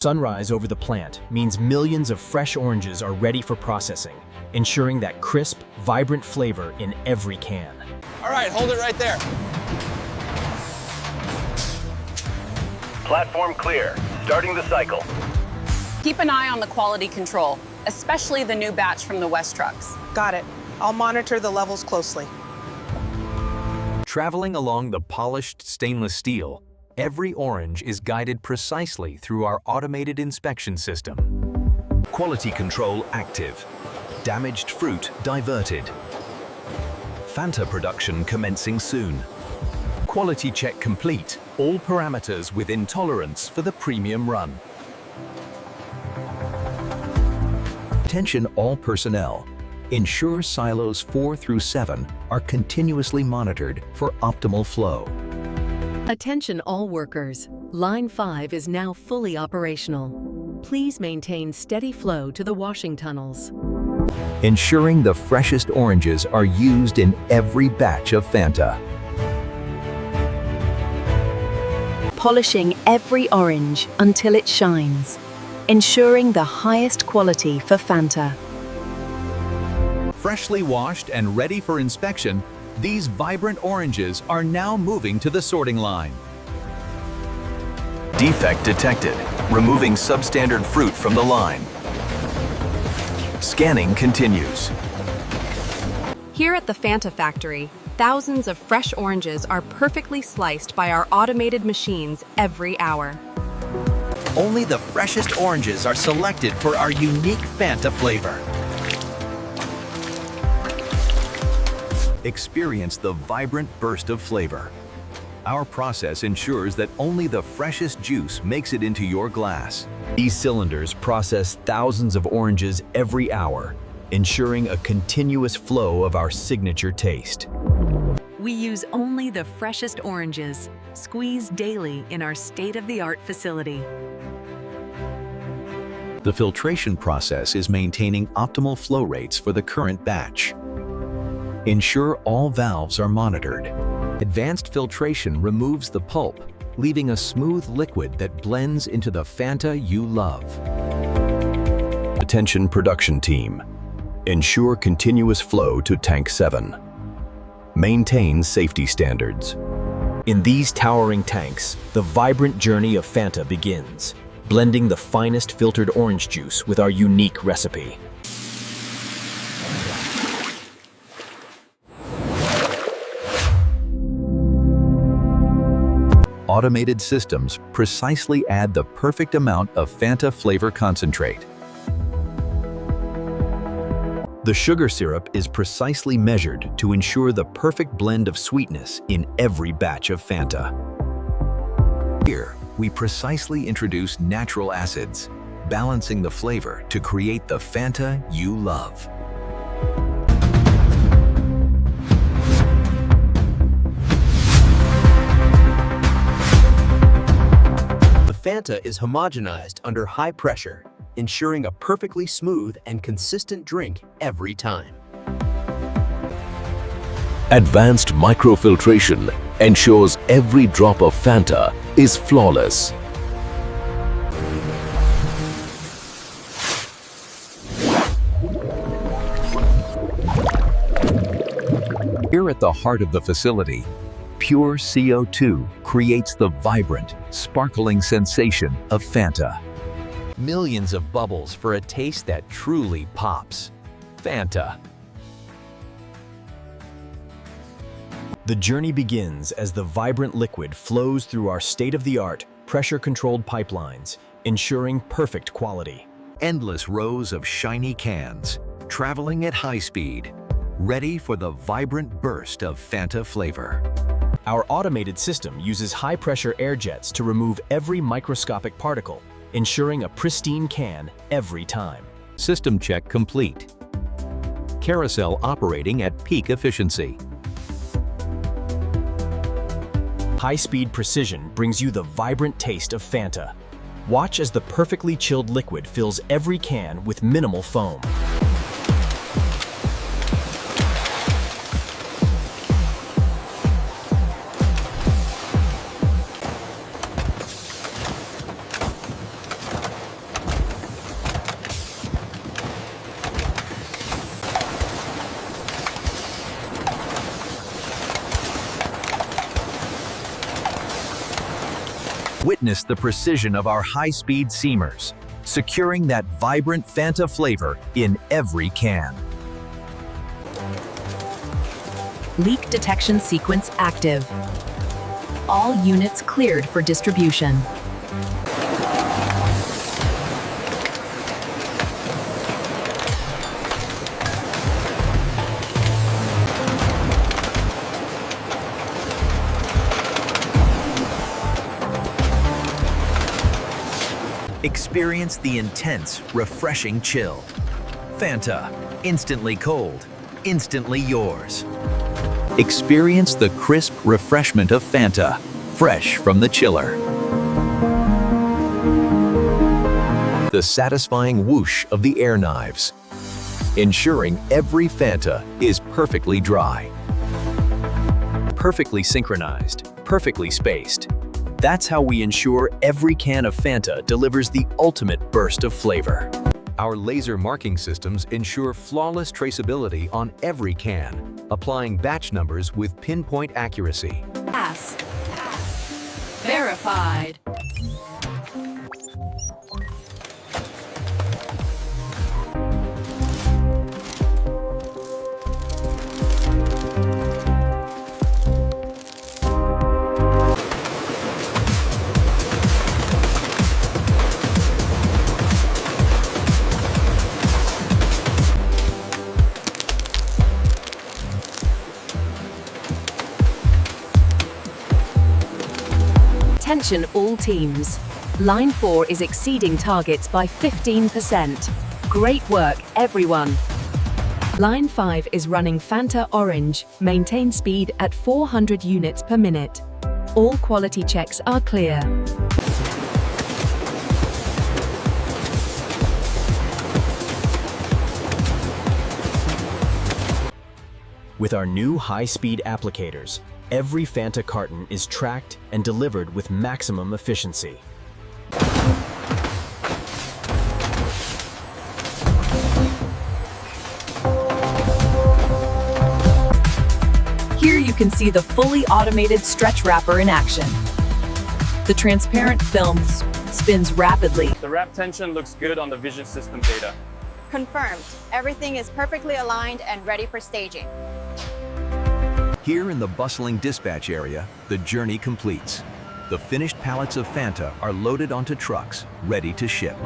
Sunrise over the plant means millions of fresh oranges are ready for processing, ensuring that crisp, vibrant flavor in every can. All right, hold it right there. Platform clear. Starting the cycle. Keep an eye on the quality control, especially the new batch from the West trucks. Got it. I'll monitor the levels closely. Traveling along the polished stainless steel, every orange is guided precisely through our automated inspection system. Quality control active. Damaged fruit diverted. Fanta production commencing soon. Quality check complete. All parameters within tolerance for the premium run. Attention all personnel. Ensure silos 4 through 7 are continuously monitored for optimal flow. Attention all workers. Line 5 is now fully operational. Please maintain steady flow to the washing tunnels. Ensuring the freshest oranges are used in every batch of Fanta. Polishing every orange until it shines, ensuring the highest quality for Fanta. Freshly washed and ready for inspection, these vibrant oranges are now moving to the sorting line. Defect detected. Removing substandard fruit from the line. Scanning continues. Here at the Fanta factory, thousands of fresh oranges are perfectly sliced by our automated machines every hour. Only the freshest oranges are selected for our unique Fanta flavor. Experience the vibrant burst of flavor. Our process ensures that only the freshest juice makes it into your glass. These cylinders process thousands of oranges every hour, ensuring a continuous flow of our signature taste. We use only the freshest oranges, squeezed daily in our state-of-the-art facility. The filtration process is maintaining optimal flow rates for the current batch. Ensure all valves are monitored. Advanced filtration removes the pulp, leaving a smooth liquid that blends into the Fanta you love. Attention production team. Ensure continuous flow to tank 7. Maintain safety standards. In these towering tanks, the vibrant journey of Fanta begins, blending the finest filtered orange juice with our unique recipe. Automated systems precisely add the perfect amount of Fanta flavor concentrate. The sugar syrup is precisely measured to ensure the perfect blend of sweetness in every batch of Fanta. Here, we precisely introduce natural acids, balancing the flavor to create the Fanta you love. Fanta is homogenized under high pressure, ensuring a perfectly smooth and consistent drink every time. Advanced microfiltration ensures every drop of Fanta is flawless. Here at the heart of the facility, pure CO2 creates the vibrant, sparkling sensation of Fanta. Millions of bubbles for a taste that truly pops. Fanta. The journey begins as the vibrant liquid flows through our state-of-the-art, pressure-controlled pipelines, ensuring perfect quality. Endless rows of shiny cans, traveling at high speed, ready for the vibrant burst of Fanta flavor. Our automated system uses high-pressure air jets to remove every microscopic particle, ensuring a pristine can every time. System check complete. Carousel operating at peak efficiency. High-speed precision brings you the vibrant taste of Fanta. Watch as the perfectly chilled liquid fills every can with minimal foam. Witness the precision of our high-speed seamers, securing that vibrant Fanta flavor in every can. Leak detection sequence active. All units cleared for distribution. Experience the intense, refreshing chill. Fanta, instantly cold, instantly yours. Experience the crisp refreshment of Fanta, fresh from the chiller. The satisfying whoosh of the air knives, ensuring every Fanta is perfectly dry. Perfectly synchronized, perfectly spaced. That's how we ensure every can of Fanta delivers the ultimate burst of flavor. Our laser marking systems ensure flawless traceability on every can, applying batch numbers with pinpoint accuracy. Pass. Verified. Attention all teams. Line 4 is exceeding targets by 15%. Great work, everyone. Line 5 is running Fanta Orange. Maintain speed at 400 units per minute. All quality checks are clear. With our new high-speed applicators, every Fanta carton is tracked and delivered with maximum efficiency. Here you can see the fully automated stretch wrapper in action. The transparent film spins rapidly. The wrap tension looks good on the vision system data. Confirmed. Everything is perfectly aligned and ready for staging. Here in the bustling dispatch area, the journey completes. The finished pallets of Fanta are loaded onto trucks, ready to ship.